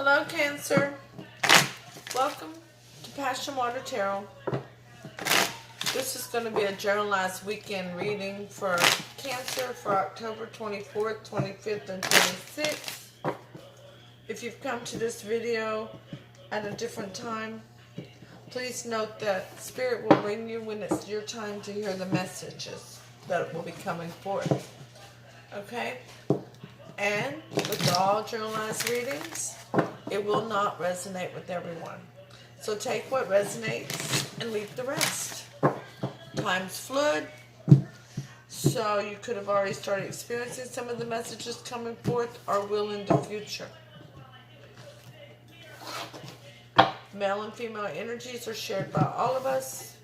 Hello, Cancer. Welcome to Passion Water Tarot. This is going to be a generalized weekend reading for Cancer for October 24th, 25th, and 26th. If you've come to this video at a different time, please note that Spirit will ring you when it's your time to hear the messages that will be coming forth. Okay? And with all generalized readings, it will not resonate with everyone. So take what resonates and leave the rest. Time's fluid, so you could have already started experiencing some of the messages coming forth or will in the future. Male and female energies are shared by all of us.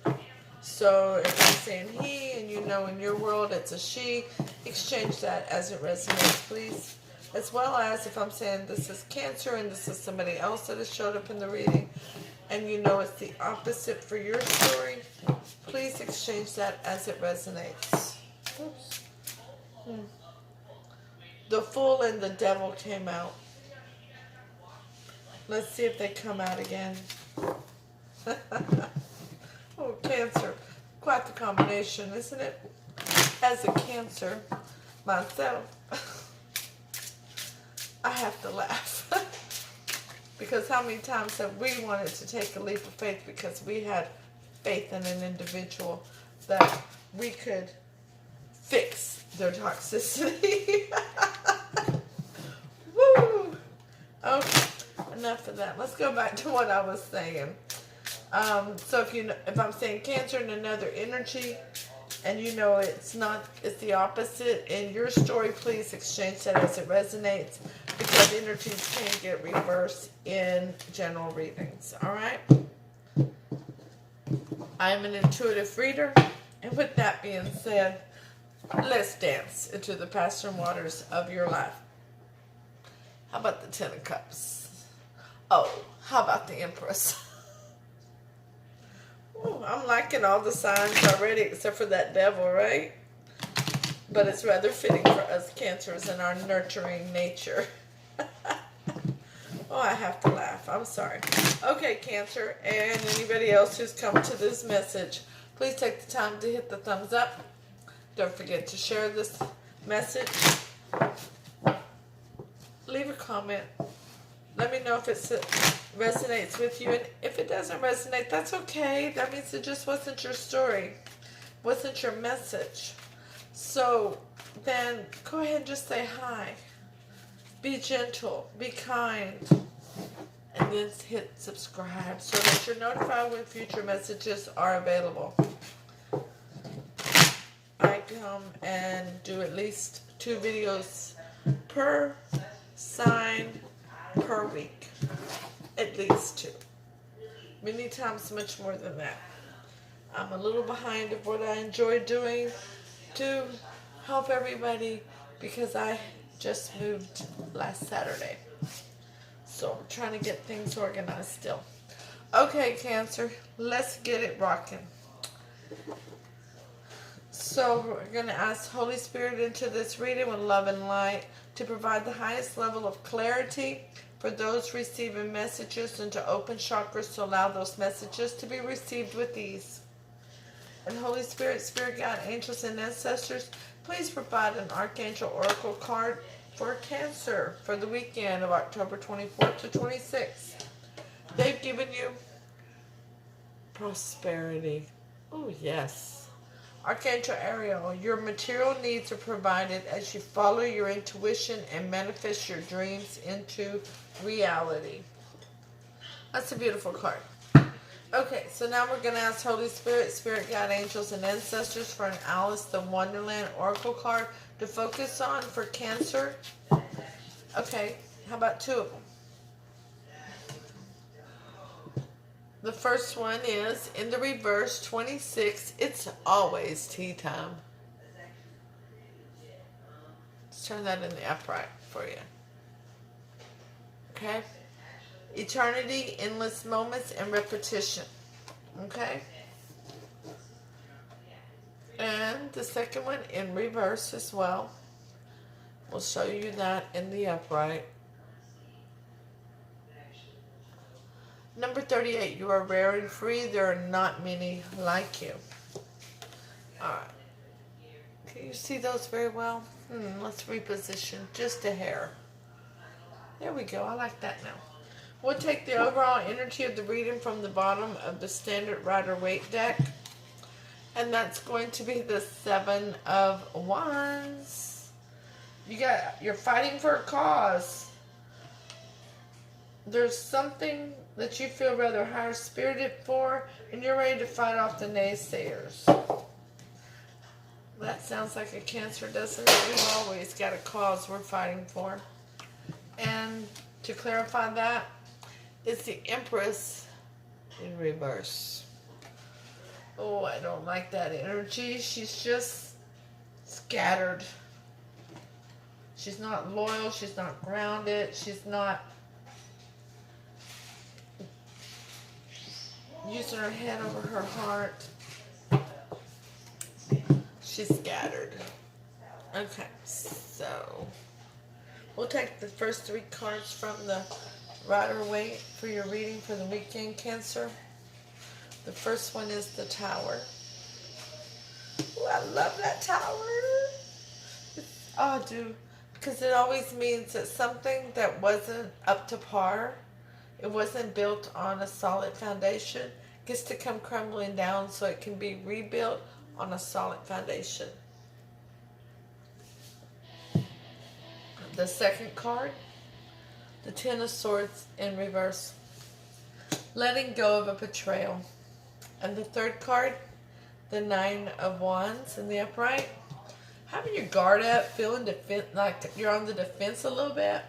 So if I'm saying he and you know in your world it's a she, exchange that as it resonates, please. As well as if I'm saying this is Cancer and this is somebody else that has showed up in the reading and you know it's the opposite for your story, please exchange that as it resonates. Oops. The Fool and the Devil came out. Let's see if they come out again. Oh, Cancer. Quite the combination, isn't it? As a Cancer myself, I have to laugh. Because how many times have we wanted to take a leap of faith because we had faith in an individual that we could fix their toxicity. Woo! Okay, enough of that. Let's go back to what I was saying. So if I'm saying Cancer in another energy, and you know it's the opposite in your story, please exchange that as it resonates, because energies can get reversed in general readings. All right. I'm an intuitive reader, and with that being said, let's dance into the passion waters of your life. How about the Ten of Cups? Oh, how about the Empress? Ooh, I'm liking all the signs already except for that Devil, right? But it's rather fitting for us Cancers and our nurturing nature. Oh, I have to laugh. I'm sorry. Okay, Cancer, and anybody else who's come to this message, please take the time to hit the thumbs up. Don't forget to share this message. Leave a comment. Let me know if it resonates with you. And if it doesn't resonate, that's okay. That means it just wasn't your story. Wasn't your message. So then go ahead and just say hi. Be gentle. Be kind. And then hit subscribe so that you're notified when future messages are available. I come and do at least 2 videos per sign per week. At least 2. Many times much more than that. I'm a little behind of what I enjoy doing to help everybody because I just moved last Saturday. So I'm trying to get things organized still. Okay, Cancer, let's get it rocking. So we're going to ask Holy Spirit into this reading with love and light to provide the highest level of clarity for those receiving messages and to open chakras to allow those messages to be received with ease. And Holy Spirit, Spirit Guide, Angels, and Ancestors, please provide an Archangel Oracle card for Cancer for the weekend of October 24th to 26th. They've given you prosperity. Oh, yes. Archangel Ariel, your material needs are provided as you follow your intuition and manifest your dreams into reality. That's a beautiful card. Okay, so now we're going to ask Holy Spirit, Spirit Guide, Angels, and Ancestors for an Alice the Wonderland Oracle card to focus on for Cancer. Okay, how about 2 of them? The first one is, in the reverse, 26, it's always tea time. Let's turn that in the upright for you. Okay? Eternity, endless moments, and repetition. Okay? And the second one in reverse as well. We'll show you that in the upright. Number 38, you are rare and free. There are not many like you. Alright. Can you see those very well? Let's reposition just a hair. There we go. I like that now. We'll take the overall energy of the reading from the bottom of the standard Rider-Waite deck. And that's going to be the 7 of Wands. You're fighting for a cause. There's something that you feel rather higher spirited for, and you're ready to fight off the naysayers. That sounds like a Cancer, doesn't it? We've always got a cause we're fighting for. And to clarify that, it's the Empress in reverse. Oh, I don't like that energy. She's just scattered. She's not loyal. She's not grounded. She's not using her head over her heart. She's scattered. Okay, so we'll take the first 3 cards from the Rider-Waite for your reading for the weekend, Cancer. The first one is the Tower. Ooh, I love that tower. I do. Because it always means that something that wasn't up to par, it wasn't built on a solid foundation, gets to come crumbling down so it can be rebuilt on a solid foundation. The second card, the 10 of Swords in reverse. Letting go of a betrayal. And the third card, the 9 of Wands in the upright. Having your guard up, feeling like you're on the defense a little bit.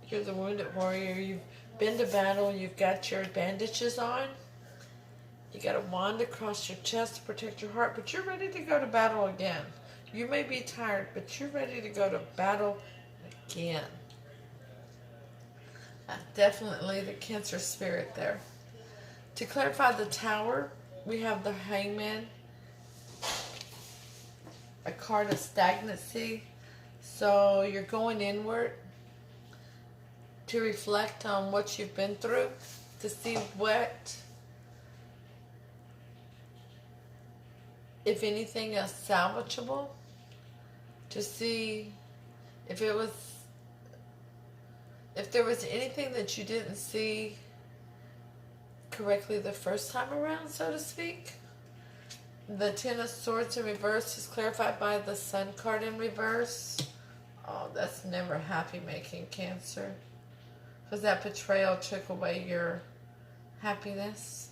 You're the wounded warrior. You've been to battle. You've got your bandages on. You got a wand across your chest to protect your heart, but you're ready to go to battle again. You may be tired, but you're ready to go to battle again. Definitely the Cancer spirit there. To clarify the Tower, we have the Hangman, a card of stagnancy. So you're going inward to reflect on what you've been through, to see what, if anything, is salvageable, to see if there was anything that you didn't see correctly the first time around, so to speak. The 10 of Swords in reverse is clarified by the Sun card in reverse. Oh, that's never happy making, Cancer. Because that betrayal took away your happiness.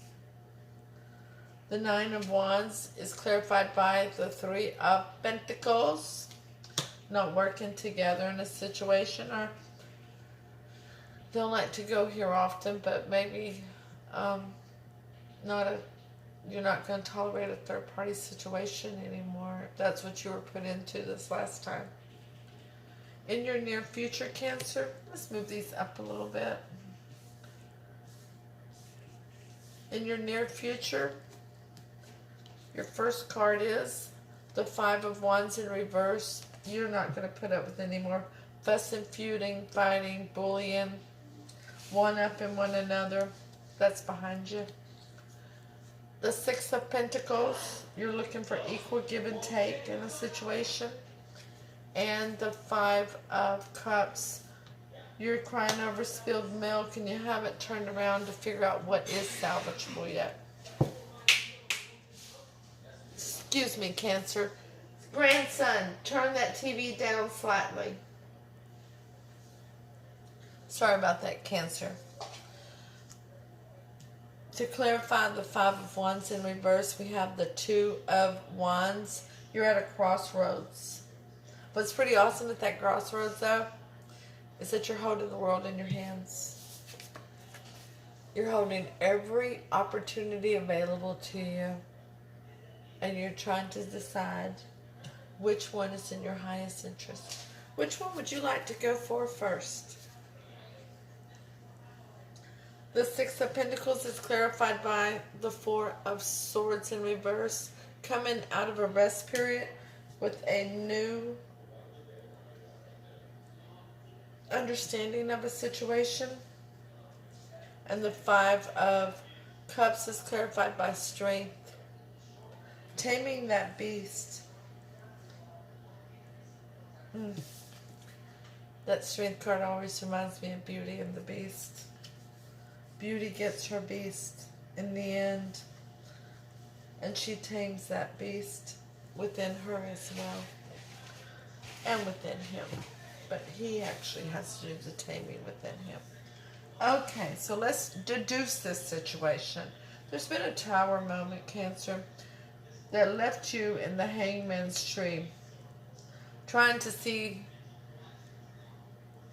The 9 of Wands is clarified by the 3 of Pentacles. Not working together in a situation, or don't like to go here often, but maybe you're not going to tolerate a third-party situation anymore, if that's what you were put into this last time. In your near future, Cancer, let's move these up a little bit. In your near future, your first card is the 5 of Wands in reverse. You're not going to put up with any more fussing, feuding, fighting, bullying, one-upping one another. That's behind you. The 6 of Pentacles, you're looking for equal give and take in a situation. And the 5 of Cups, you're crying over spilled milk and you haven't turned around to figure out what is salvageable yet. Excuse me, Cancer. Grandson, turn that TV down slightly. Sorry about that, Cancer. To clarify the 5 of Wands in reverse, we have the 2 of Wands. You're at a crossroads. What's pretty awesome at that crossroads, though, is that you're holding the world in your hands. You're holding every opportunity available to you, and you're trying to decide which one is in your highest interest. Which one would you like to go for first? The 6 of Pentacles is clarified by the 4 of Swords in reverse, coming out of a rest period with a new understanding of a situation. And the Five of Cups is clarified by strength. Taming that beast. That strength card always reminds me of Beauty and the Beast. Beauty gets her beast in the end, and she tames that beast within her as well, and within him. But he actually has to do the taming within him. Okay, so let's deduce this situation. There's been a Tower moment, Cancer, that left you in the Hangman's tree, trying to see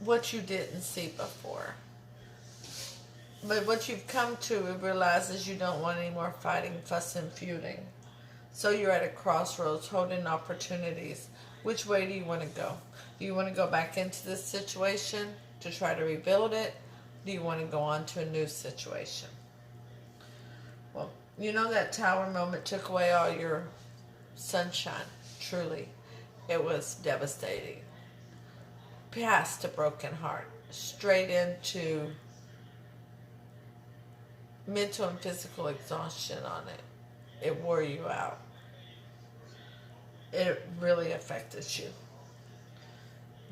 what you didn't see before. But what you've come to realize is you don't want any more fighting, fuss, and feuding. So you're at a crossroads, holding opportunities. Which way do you want to go? Do you want to go back into this situation to try to rebuild it? Do you want to go on to a new situation? Well, you know that Tower moment took away all your sunshine. Truly, it was devastating. Past a broken heart, straight into mental and physical exhaustion on it. It wore you out. It really affected you.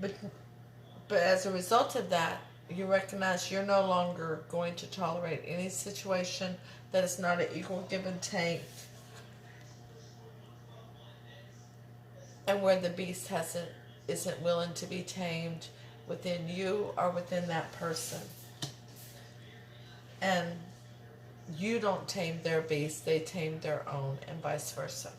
But as a result of that, you recognize you're no longer going to tolerate any situation that is not an equal give and take, and where the beast isn't willing to be tamed within you or within that person. And you don't tame their beast, they tame their own, and vice versa.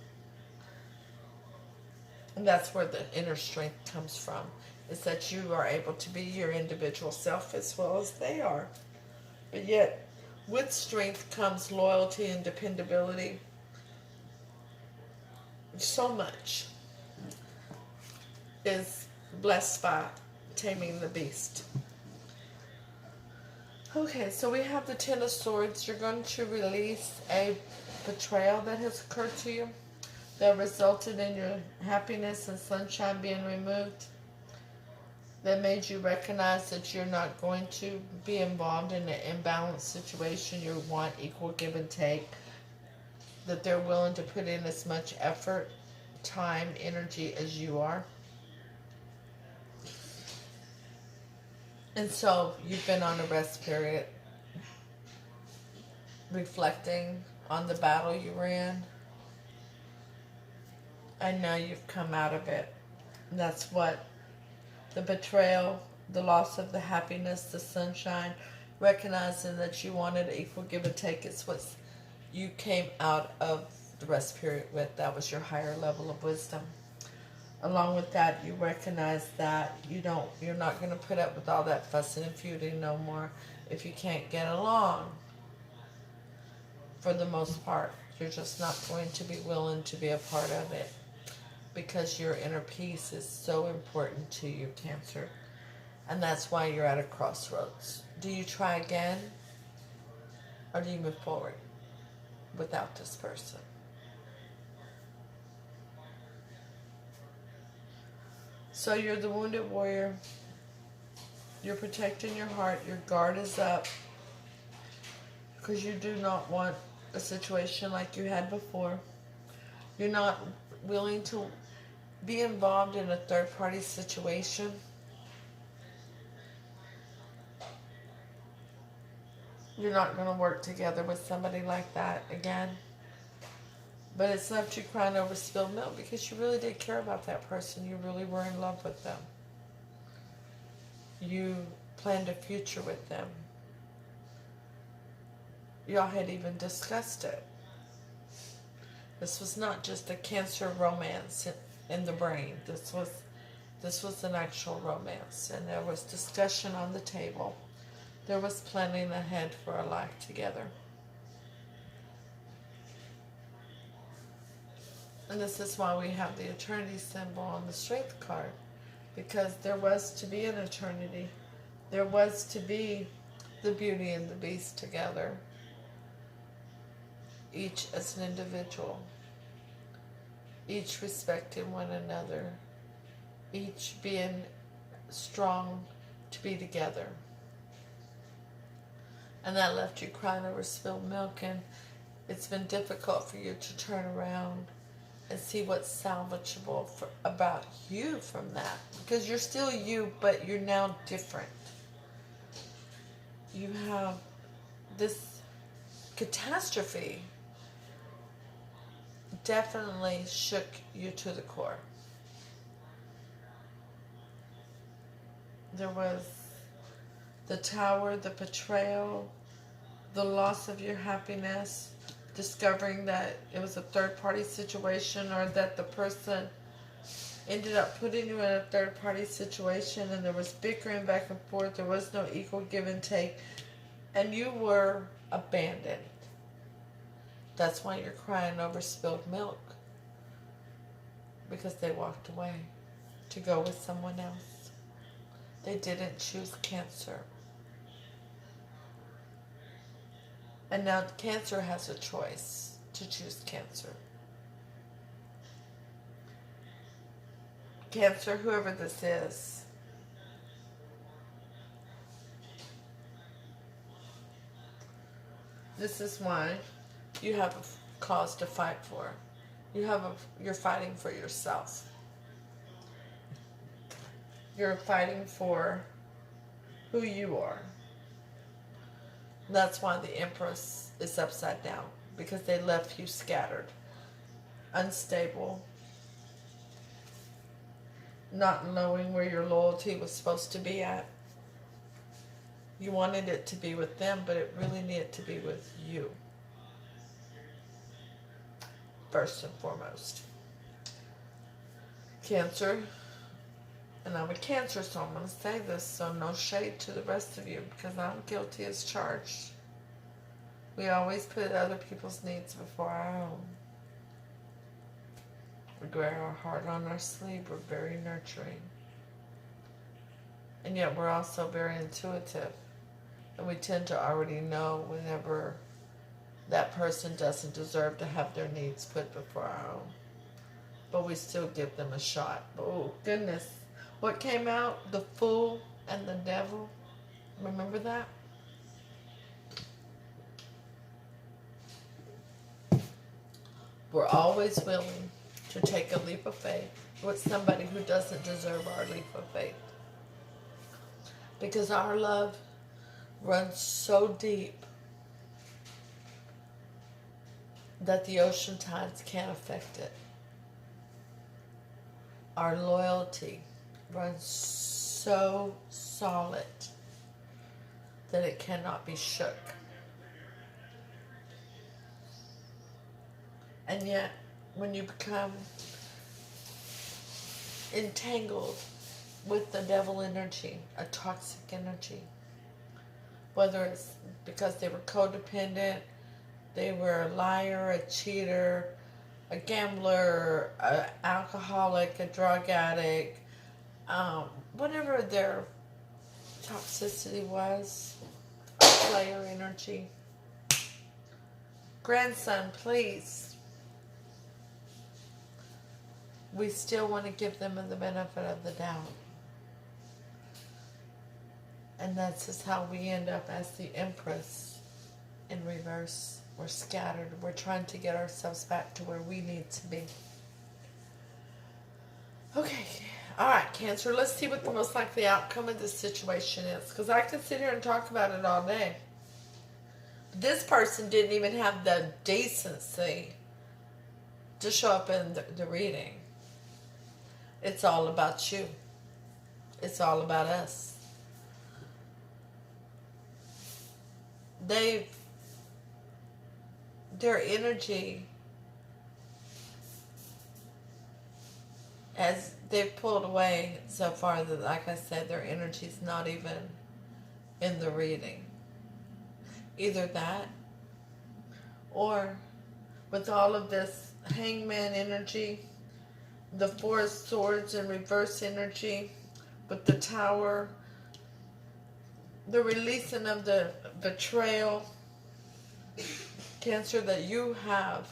And that's where the inner strength comes from, is that you are able to be your individual self as well as they are. But yet, with strength comes loyalty and dependability. So much is blessed by taming the beast. Okay, so we have the Ten of Swords. You're going to release a betrayal that has occurred to you, that resulted in your happiness and sunshine being removed, that made you recognize that you're not going to be involved in an imbalanced situation. You want equal give and take, that they're willing to put in as much effort, time, energy as you are. And so you've been on a rest period, reflecting on the battle you ran. And now you've come out of it. And that's what the betrayal, the loss of the happiness, the sunshine, recognizing that you wanted equal give and take, is what you came out of the rest period with. That was your higher level of wisdom. Along with that, you recognize that you're not going to put up with all that fussing and feuding no more if you can't get along. For the most part, you're just not going to be willing to be a part of it, because your inner peace is so important to you, Cancer. And that's why you're at a crossroads. Do you try again, or do you move forward without this person? So you're the wounded warrior. You're protecting your heart. Your guard is up, because you do not want a situation like you had before. You're not willing to be involved in a third-party situation. You're not going to work together with somebody like that again. But it's left you crying over spilled milk, because you really did care about that person. You really were in love with them. You planned a future with them. Y'all had even discussed it. This was not just a Cancer romance in the brain. This was an actual romance, and there was discussion on the table. There was planning ahead for a life together. And this is why we have the eternity symbol on the strength card, because there was to be an eternity. There was to be the Beauty and the Beast together, each as an individual, each respecting one another, each being strong to be together. And that left you crying over spilled milk, and it's been difficult for you to turn around and see what's salvageable about you from that. Because you're still you, but you're now different. You have this catastrophe definitely shook you to the core. There was the tower, the betrayal, the loss of your happiness, discovering that it was a third-party situation, or that the person ended up putting you in a third-party situation, and there was bickering back and forth. There was no equal give and take, and you were abandoned. That's why you're crying over spilled milk, because they walked away to go with someone else. They didn't choose Cancer. And now Cancer has a choice to choose Cancer. Cancer, whoever this is, this is why you have a cause to fight for. You're fighting for yourself. You're fighting for who you are. That's why the Empress is upside down, because they left you scattered, unstable, not knowing where your loyalty was supposed to be at. You wanted it to be with them, but it really needed to be with you, first and foremost. Cancer, and I'm a Cancer, so I'm going to say this, so no shade to the rest of you, because I'm guilty as charged. We always put other people's needs before our own. We wear our heart on our sleeve. We're very nurturing. And yet we're also very intuitive. And we tend to already know whenever that person doesn't deserve to have their needs put before our own. But we still give them a shot. Oh, goodness. What came out? The Fool and the Devil. Remember that? We're always willing to take a leap of faith with somebody who doesn't deserve our leap of faith. Because our love runs so deep that the ocean tides can't affect it. Our loyalty runs so solid that it cannot be shook. And yet, when you become entangled with the devil energy, a toxic energy, whether it's because they were codependent, they were a liar, a cheater, a gambler, an alcoholic, a drug addict, whatever their toxicity was, a player energy. Grandson, please. We still want to give them the benefit of the doubt. And that's just how we end up as the Empress in reverse. We're scattered. We're trying to get ourselves back to where we need to be. Okay. All right, Cancer. Let's see what the most likely outcome of this situation is. Because I can sit here and talk about it all day. This person didn't even have the decency to show up in the reading. It's all about you. It's all about us. Their energy, as they've pulled away so far, that, like I said, their energy's not even in the reading. Either that, or with all of this Hangman energy, the Four of Swords in reverse energy, with the Tower, the releasing of the betrayal, Cancer, that you have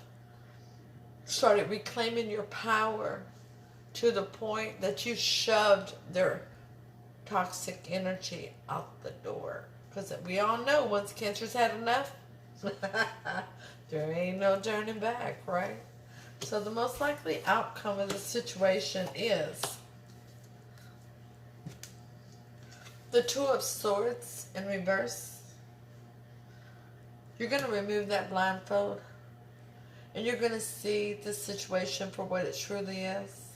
started reclaiming your power to the point that you shoved their toxic energy out the door. Because we all know once Cancer's had enough, there ain't no turning back, right? So the most likely outcome of the situation is the Two of Swords in reverse. You're going to remove that blindfold and you're going to see the situation for what it truly is.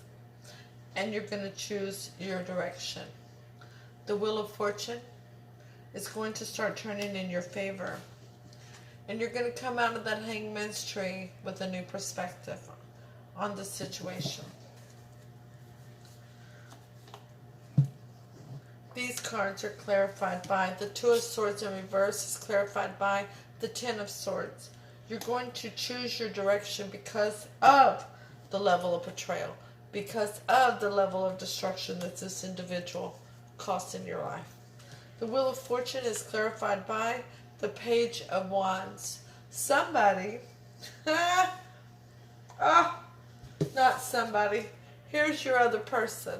And you're going to choose your direction. The Wheel of Fortune is going to start turning in your favor. And you're going to come out of that Hangman's tree with a new perspective on the situation. These cards are clarified by the Two of Swords in reverse is clarified by the Ten of Swords. You're going to choose your direction because of the level of betrayal, because of the level of destruction that this individual cost in your life. The Wheel of Fortune is clarified by the Page of Wands. Somebody, not somebody, here's your other person.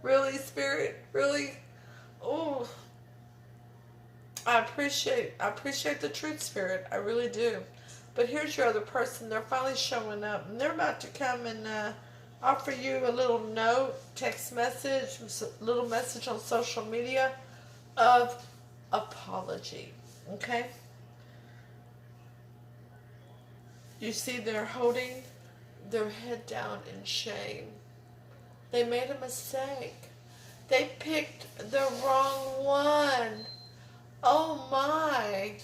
Really, Spirit? Really? Oh, I appreciate the truth, Spirit. I really do. But here's your other person. They're finally showing up. And they're about to come and offer you a little note, text message, a little message on social media of apology. Okay? You see they're holding their head down in shame. They made a mistake. They picked the wrong one. Oh my.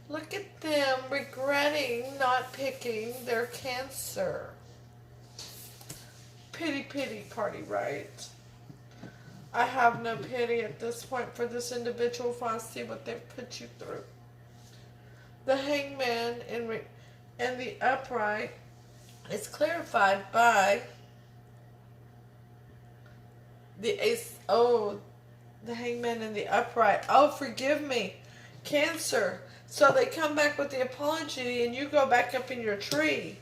Look at them regretting not picking their Cancer. Pity, pity party, right? I have no pity at this point for this individual if I see what they've put you through. The Hangman and the Upright is clarified by the Ace. Oh, the Hangman and the Upright. Oh, forgive me. Cancer. So they come back with the apology and you go back up in your tree.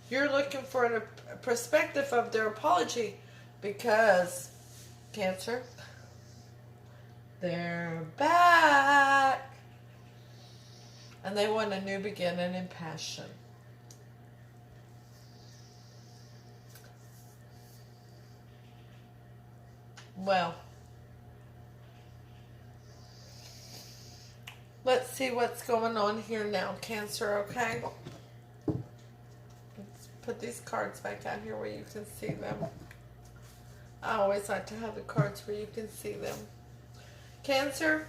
You're looking for a perspective of their apology because, Cancer, they're back. And they want a new beginning in passion. Well, let's see what's going on here now, Cancer, okay? Let's put these cards back out here where you can see them. I always like to have the cards where you can see them. Cancer,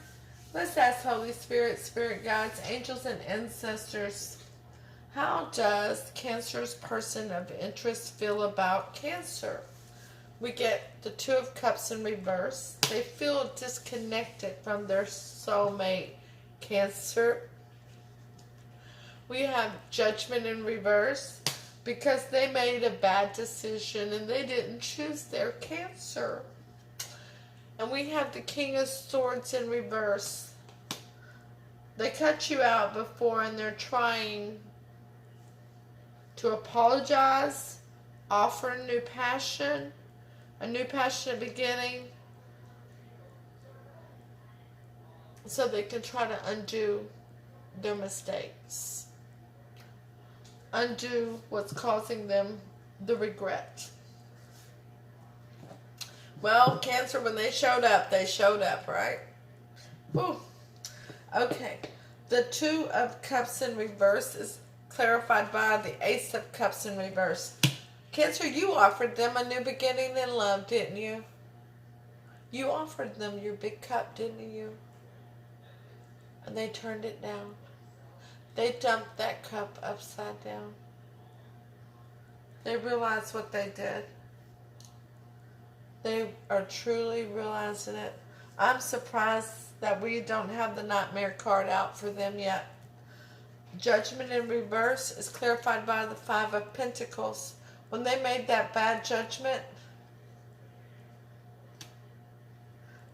let's ask Holy Spirit, Spirit Guides, Angels, and Ancestors, how does Cancer's person of interest feel about Cancer? We get the Two of Cups in reverse. They feel disconnected from their soulmate, Cancer. We have Judgment in reverse because they made a bad decision and they didn't choose their Cancer. And we have the King of Swords in reverse. They cut you out before and they're trying to apologize, offer a new passion, a new passionate beginning, so they can try to undo their mistakes, undo what's causing them the regret. Well, Cancer, when they showed up, right? Woo. Okay. The Two of Cups in reverse is clarified by the Ace of Cups in reverse. Cancer, you offered them a new beginning in love, didn't you? You offered them your big cup, didn't you? And they turned it down. They dumped that cup upside down. They realized what they did. They are truly realizing it. I'm surprised that we don't have the Nightmare card out for them yet. Judgment in reverse is clarified by the Five of Pentacles. When they made that bad judgment,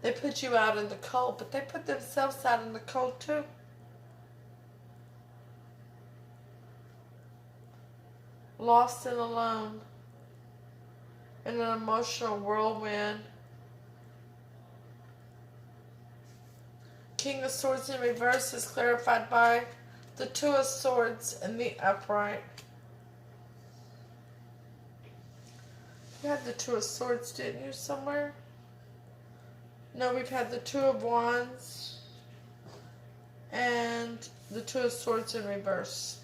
they put you out in the cold, but they put themselves out in the cold too. Lost and alone in an emotional whirlwind. King of Swords in reverse is clarified by the Two of Swords in the upright. You had the Two of Swords, didn't you, somewhere? No, we've had the Two of Wands and the Two of Swords in reverse.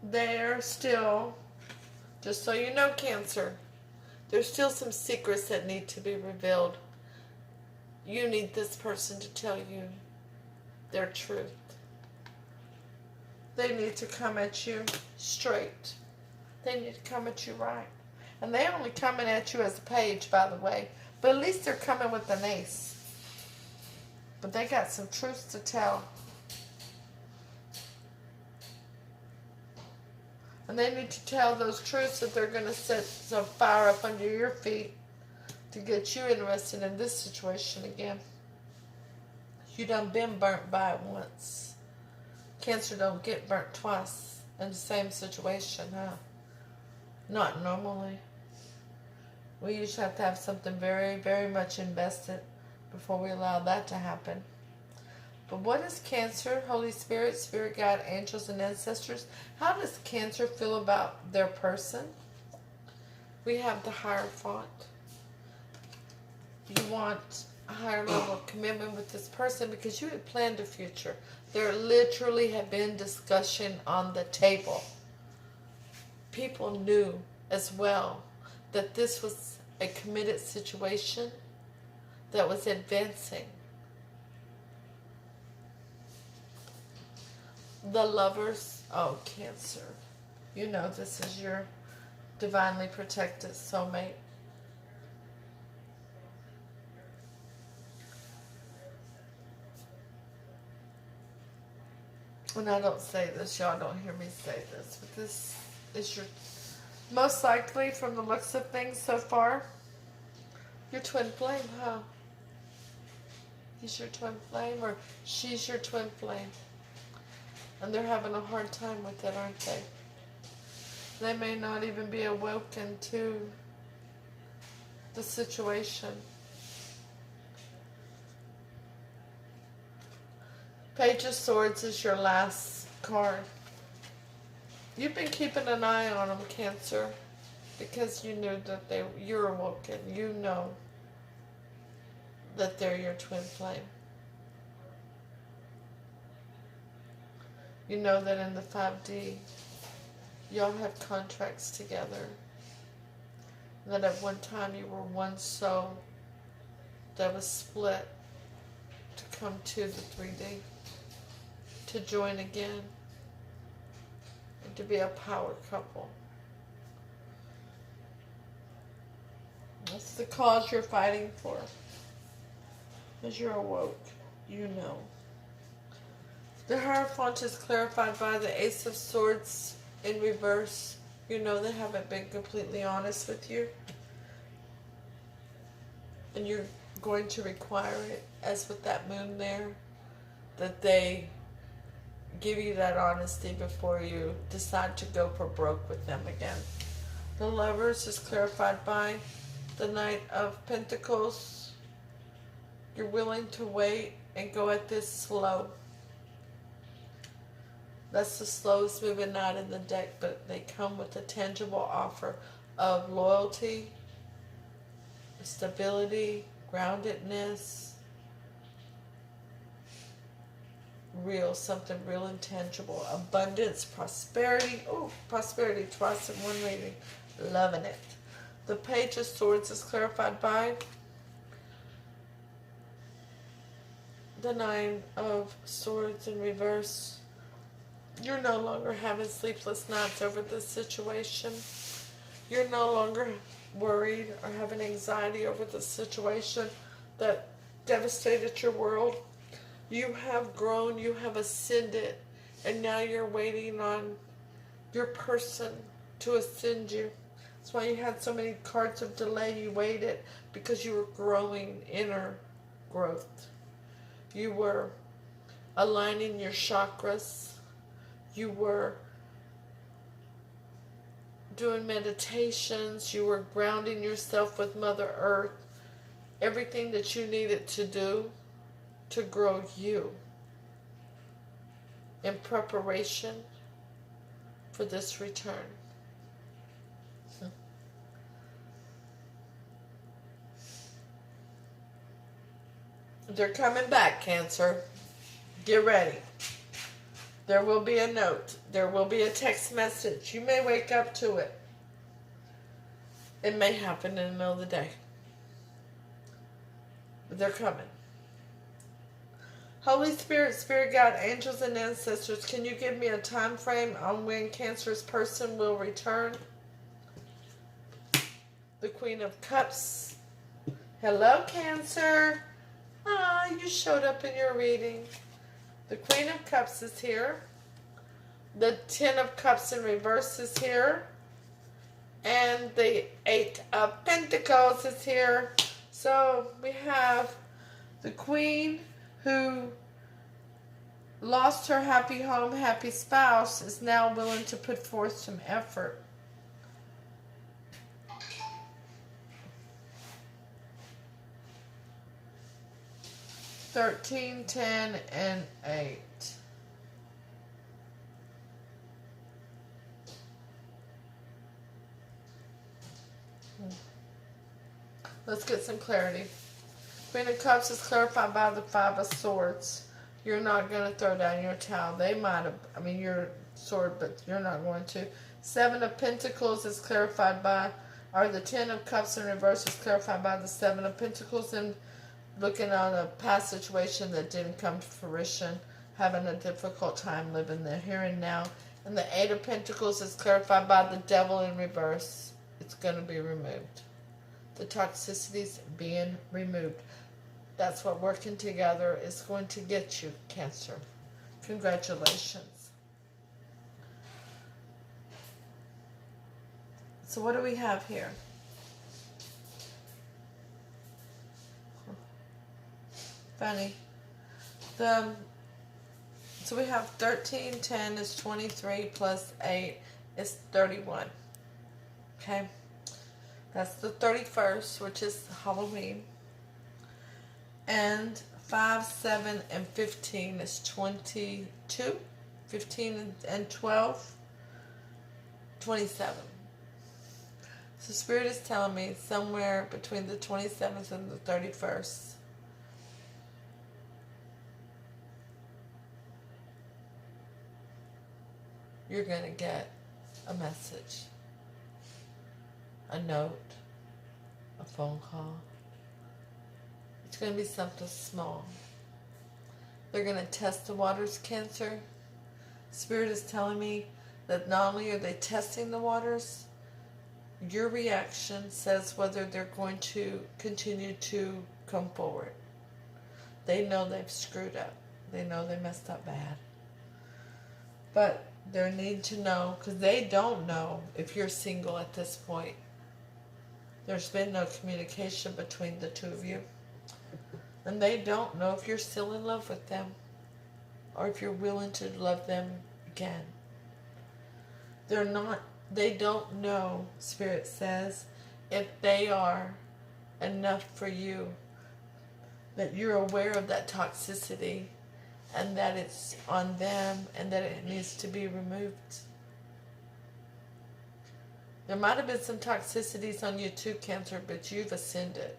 They're still, just so you know, Cancer, there's still some secrets that need to be revealed. You need this person to tell you their truth. They need to come at you straight. They need to come at you right. And they're only coming at you as a page, by the way. But at least they're coming with an ace. But they got some truths to tell. And they need to tell those truths that they're going to set some fire up under your feet to get you interested in this situation again. You done been burnt by it once. Cancer don't get burnt twice in the same situation, huh? Not normally. We usually have to have something very, very much invested before we allow that to happen. But what is Cancer, Holy Spirit, Spirit Guide, angels, and ancestors? How does Cancer feel about their person? We have the Hierophant. You want a higher level of commitment with this person because you had planned a future. There literally had been discussion on the table. People knew as well that this was a committed situation that was advancing. The Lovers, oh, Cancer, you know this is your divinely protected soulmate. And I don't say this, y'all don't hear me say this, but this is your, most likely from the looks of things so far, your twin flame, huh? He's your twin flame, or she's your twin flame. And they're having a hard time with it, aren't they? They may not even be awoken to the situation. Page of Swords is your last card. You've been keeping an eye on them, Cancer, because you knew that you're awoken. You know that they're your twin flame. You know that in the 5D, y'all have contracts together. That at one time you were one soul that was split to come to the 3D, to join again, and to be a power couple. That's the cause you're fighting for. As you're awoke, you know. The Hierophant is clarified by the Ace of Swords in reverse. You know they haven't been completely honest with you. And you're going to require it, as with that moon there, that they give you that honesty before you decide to go for broke with them again. The Lovers is clarified by the Knight of Pentacles. You're willing to wait and go at this slow. That's the slowest moving knight in the deck, but they come with a tangible offer of loyalty, stability, groundedness, something real intangible, abundance, prosperity. Oh, prosperity twice in one reading. Loving it. The Page of Swords is clarified by the Nine of Swords in reverse. You're no longer having sleepless nights over this situation. You're no longer worried or having anxiety over the situation that devastated your world. You have grown, you have ascended, and now you're waiting on your person to ascend you. That's why you had so many cards of delay. You waited because you were growing inner growth. You were aligning your chakras. You were doing meditations. You were grounding yourself with Mother Earth. everything that you needed to do to grow you in preparation for this return. They're coming back, Cancer. Get ready. There will be a note. There will be a text message. You may wake up to it. It may happen in the middle of the day. But they're coming. Holy Spirit, Spirit God, angels and ancestors, can you give me a time frame on when Cancer's person will return? The Queen of Cups. Hello, Cancer. Ah, you showed up in your reading. The Queen of Cups is here. The Ten of Cups in reverse is here. And the Eight of Pentacles is here. So we have the Queen who lost her happy home, happy spouse, is now willing to put forth some effort. $13, 10, and 8. Let's get some clarity. Queen of Cups is clarified by the Five of Swords. You're not going to throw down your towel. They might have, your sword, but you're not going to. Seven of Pentacles is clarified by, or the Ten of Cups in reverse is clarified by the Seven of Pentacles, and looking on a past situation that didn't come to fruition, having a difficult time living the here and now. And the Eight of Pentacles is clarified by the Devil in reverse. It's going to be removed. The toxicity's being removed. That's what working together is going to get you, Cancer. Congratulations. So what do we have here? Funny. So we have 13, 10 is 23 plus 8 is 31. Okay? That's the 31st, which is Halloween. And 5, 7, and 15 is 22. 15 and 12, 27. So Spirit is telling me somewhere between the 27th and the 31st. You're going to get a message, a note, a phone call. It's going to be something small. They're going to test the waters, Cancer. Spirit is telling me that not only are they testing the waters, your reaction says whether they're going to continue to come forward. They know they've screwed up. They know they messed up bad. But they need to know, because they don't know if you're single at this point. There's been no communication between the two of you. And they don't know if you're still in love with them or if you're willing to love them again. They don't know, Spirit says, if they are enough for you, that you're aware of that toxicity and that it's on them and that it needs to be removed. There might have been some toxicities on you too, Cancer, but you've ascended.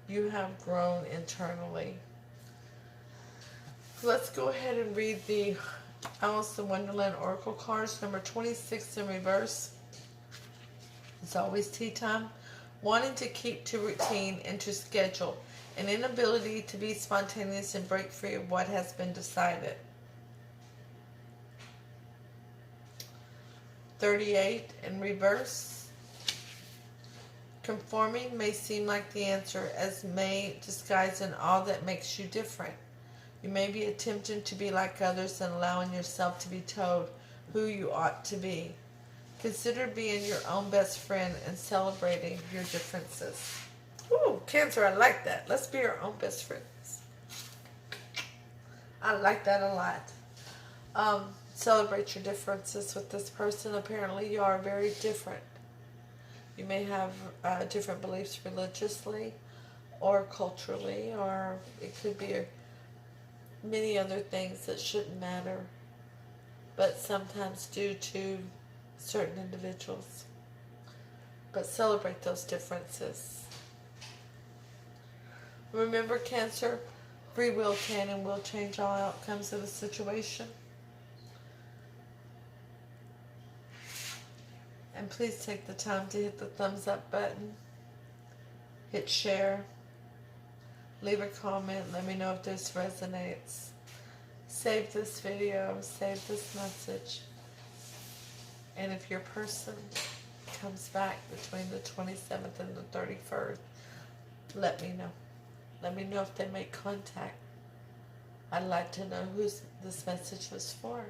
You have grown internally. Let's go ahead and read the Alice in Wonderland Oracle cards. Number 26 in reverse. It's always tea time. Wanting to keep to routine and to schedule. An inability to be spontaneous and break free of what has been decided. 38 in reverse. Conforming may seem like the answer, as may disguise in all that makes you different. You may be attempting to be like others and allowing yourself to be told who you ought to be. Consider being your own best friend and celebrating your differences. Ooh, Cancer, I like that. Let's be our own best friends. I like that a lot. Celebrate your differences with this person. Apparently you are very different. You may have different beliefs religiously, or culturally, or it could be many other things that shouldn't matter, but sometimes due to certain individuals. But celebrate those differences. Remember, Cancer, free will can and will change all outcomes of a situation. And please take the time to hit the thumbs up button, hit share, leave a comment, let me know if this resonates. Save this video, save this message. And if your person comes back between the 27th and the 31st, let me know. Let me know if they make contact. I'd like to know who this message was for.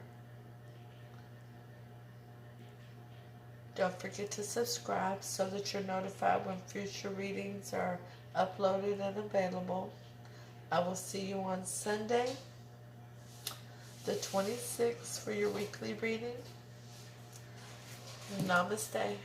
Don't forget to subscribe so that you're notified when future readings are uploaded and available. I will see you on Sunday, the 26th, for your weekly reading. Namaste.